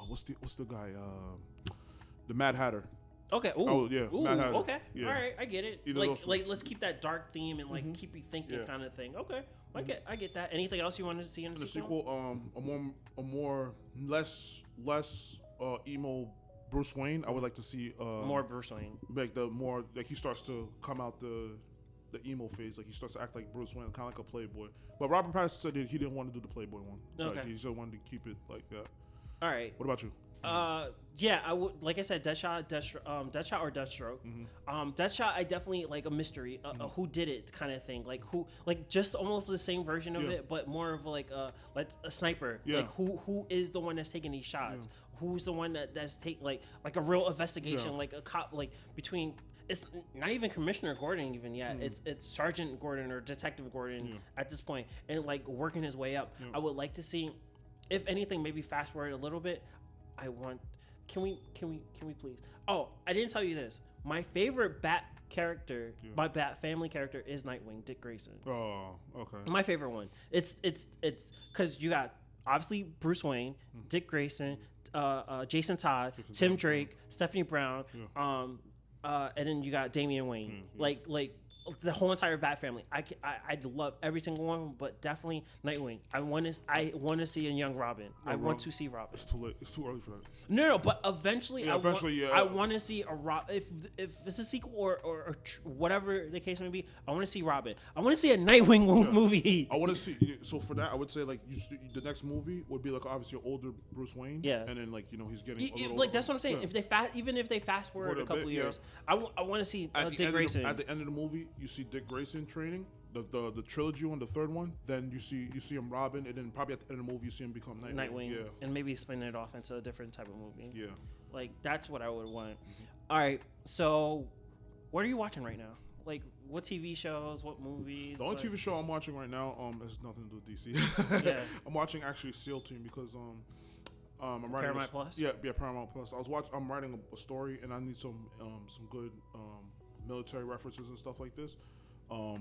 what's the guy? The Mad Hatter. Okay. Ooh. Oh yeah. Ooh, Mad Hatter. Okay. Yeah. All right. I get it. Like let's keep that dark theme and like keep you thinking kind of thing. Okay. I get that. Anything else you wanted to see in the sequel? A more less emo Bruce Wayne. I would like to see more Bruce Wayne. Like he starts to come out the the emo phase. Like he starts to act like Bruce Wayne, kind of like a playboy. But Robert Pattinson said that he didn't want to do the playboy one. Okay. Like, he just wanted to keep it like that. All right. What about you? Yeah, I would, like I said, Deadshot or Deathstroke. Deadshot, I definitely like a mystery, a who did it kind of thing, like who, like just almost the same version of it, but more of like a sniper, like who is the one that's taking these shots, who's the one that's like a real investigation, like a cop, like between. It's not even Commissioner Gordon even yet. It's Sergeant Gordon or Detective Gordon at this point, and like working his way up. I would like to see, if anything, maybe fast forward a little bit. Can we please? Oh, I didn't tell you this. My favorite Bat character, my Bat family character, is Nightwing, Dick Grayson. Oh, okay. My favorite one. It's because you got obviously Bruce Wayne, Dick Grayson, Jason Todd, Tim Drake, Stephanie Brown, and then you got Damian Wayne. Like the whole entire Bat family. I love every single one, but definitely Nightwing. I want to see a young Robin. I want to see Robin. It's too late. It's too early for that. No, but eventually, I want to see a Robin. If it's a sequel or whatever the case may be, I want to see Robin. I want to see a Nightwing movie. I want to see. So for that, I would say like the next movie would be like obviously an older Bruce Wayne. Yeah. And then like he's getting a little, like that's what I'm saying. Yeah. Even if they fast forward a couple years, I want to see Dick Grayson. At the end of the movie, you see Dick Grayson training the trilogy one, the third one. Then you see him Robin, and then probably at the end of the movie you see him become Nightwing. Yeah. And maybe spin it off into a different type of movie. Yeah. Like that's what I would want. All right. So, what are you watching right now? Like what TV shows? What movies? The only TV show I'm watching right now has nothing to do with DC. Yeah. I'm watching actually SEAL Team because I'm writing Paramount Plus. Yeah, Paramount Plus. I'm writing a story and I need some good military references and stuff like this. A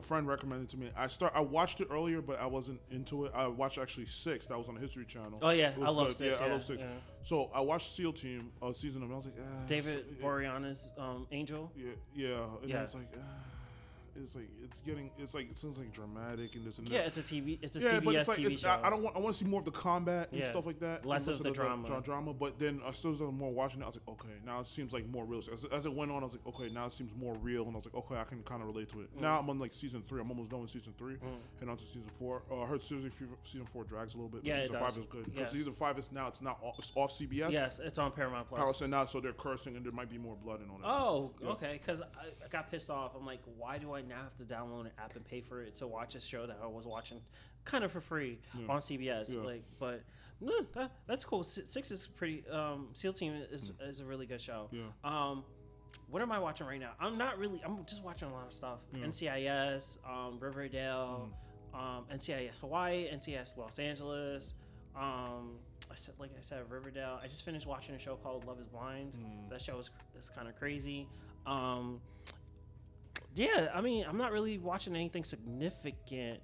friend recommended it to me. I watched it earlier, but I wasn't into it. I watched actually 6. That was on the History Channel. Oh yeah, I love good. 6. Yeah, I love 6. Yeah. So I watched SEAL Team season of it. I was like, David Boreanaz's Angel. Yeah. And then it sounds like dramatic and this and that. Yeah, it's a CBS TV show. I want to see more of the combat and stuff like that. Less of the drama. But then I still started more watching it. I was like, okay, now it seems like more real. As it went on, I was like, okay, now it seems more real. And I was like, okay, I can kind of relate to it. Now I'm on like season 3. I'm almost done with season 3. Heading on to season 4. I heard season 4 drags a little bit. But season 5 is good. Because season 5 is now it's off CBS. Yes, it's on Paramount Plus. Now, so they're cursing and there might be more blood in on it. Oh, okay. Because I got pissed off. I'm like, why do I now have to download an app and pay for it to watch a show that I was watching kind of for free on CBS? Like, but no, that's cool. 6 is pretty. SEAL Team is a really good show. Yeah. What am I watching right now? I'm just watching a lot of stuff. NCIS, Riverdale, NCIS Hawaii, NCIS Los Angeles. Like I said, Riverdale. I just finished watching a show called Love Is Blind. That show is kind of crazy. Yeah, I mean, I'm not really watching anything significant.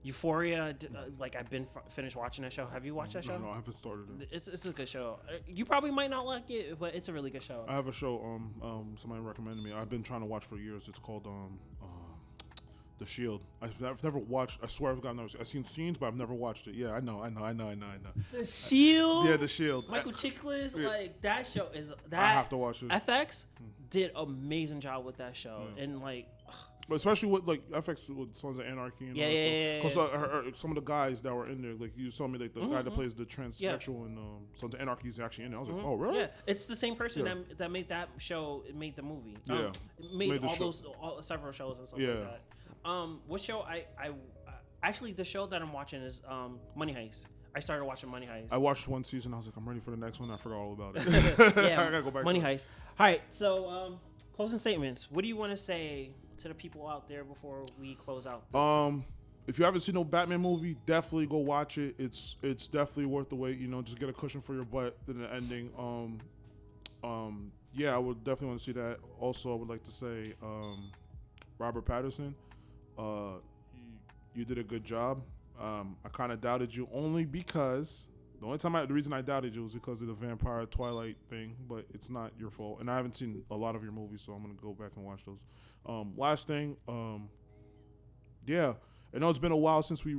Euphoria, I've been finished watching that show. Have you watched that show? No, I haven't started it. It's a good show. You probably might not like it, but it's a really good show. I have a show. Somebody recommended me. I've been trying to watch for years. It's called The Shield. I've never watched. I swear I've seen scenes, but I've never watched it. Yeah, I know. The Shield. Yeah, The Shield. Michael Chiklis, like that show is that. I have to watch it. FX did amazing job with that show, and like. But especially with like FX with Sons of Anarchy and because some of the guys that were in there, like you saw me, like the guy that plays the transsexual in Sons of Anarchy is actually in there. I was like, oh really? Yeah, it's the same person that made that show. It made the movie. Made all several shows and stuff like that. What show I actually the show that I'm watching is Money Heist. I started watching Money Heist. I watched one season. I was like, I'm ready for the next one. I forgot all about it. Yeah, I gotta go back. Money Heist. All right, so closing statements. What do you want to say to the people out there before we close out this? If you haven't seen no Batman movie, definitely go watch it. It's definitely worth the wait. Just get a cushion for your butt in the ending. Yeah, I would definitely want to see that. Also, I would like to say, Robert Pattinson, you did a good job. I kind of doubted you only because the reason I doubted you was because of the Vampire Twilight thing, but it's not your fault. And I haven't seen a lot of your movies, so I'm gonna go back and watch those. Last thing, yeah, I know it's been a while since we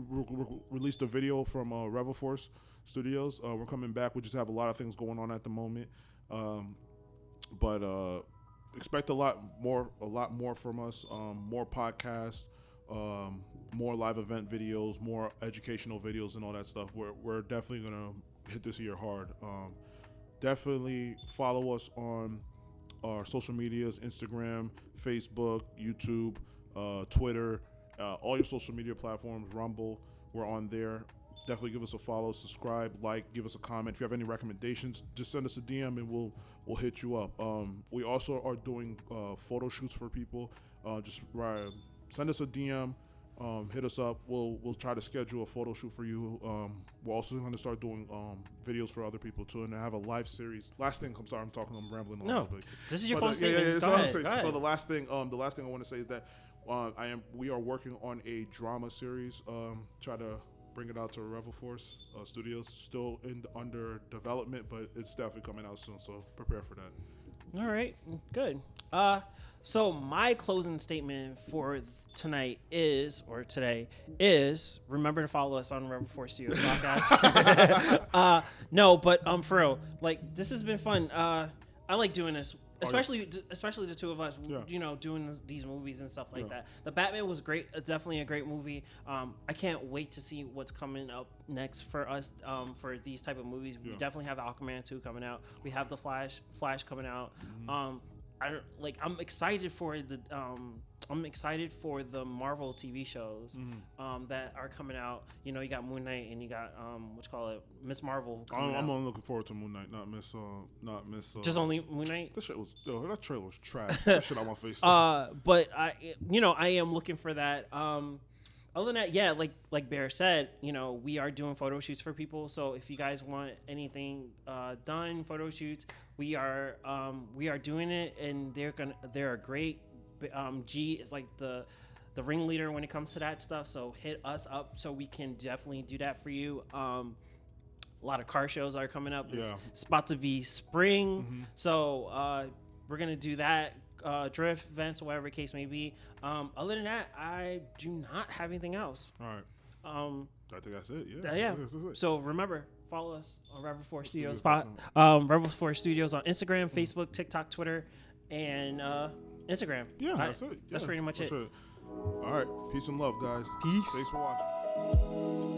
released a video from Revo Studios. We're coming back. We just have a lot of things going on at the moment. But expect a lot more from us. More podcasts, more live event videos, more educational videos, and all that stuff. We're definitely gonna hit this year hard. Definitely follow us on our social medias: Instagram, Facebook, YouTube, Twitter, all your social media platforms. Rumble, we're on there. Definitely give us a follow, subscribe, like, give us a comment. If you have any recommendations, just send us a DM and we'll hit you up. We also are doing photo shoots for people. Just send us a DM, hit us up. We'll try to schedule a photo shoot for you. We're also going to start doing videos for other people too, and I have a live series. Last thing, I'm rambling on. No, but, this is your closing statement. Go Go ahead. So the last thing I want to say is that we are working on a drama series. Try to bring it out to Revo Force Studios. Still under development, but it's definitely coming out soon. So prepare for that. All right, good. So my closing statement for today is remember to follow us on Revo Force Studios podcast. No, but for real, like this has been fun. I like doing this. Especially the two of us, doing these movies and stuff like that. The Batman was great, definitely a great movie. I can't wait to see what's coming up next for us for these type of movies. We definitely have Aquaman 2 coming out. We have the Flash coming out. I'm excited for the Marvel TV shows that are coming out. You got Moon Knight and you got Miss Marvel. I'm only looking forward to Moon Knight, not Miss. Just only Moon Knight. That trailer was trash. That shit on my face. But I am looking for that. Other than that, like Bear said, we are doing photo shoots for people. So if you guys want anything done, photo shoots, we are doing it, and they're a great. G is like the ringleader when it comes to that stuff. So hit us up so we can definitely do that for you. A lot of car shows are coming up. It's about to be spring, so we're gonna do that. Drift events, whatever the case may be. Other than that, I do not have anything else. All right. I think that's it. Yeah. That's it. So remember, follow us on Revo Force Studios. Revo Force Studios on Instagram, Facebook, TikTok, Twitter, and Instagram. Yeah, that's it. That's pretty much it. All right. Peace and love, guys. Peace. Thanks for watching.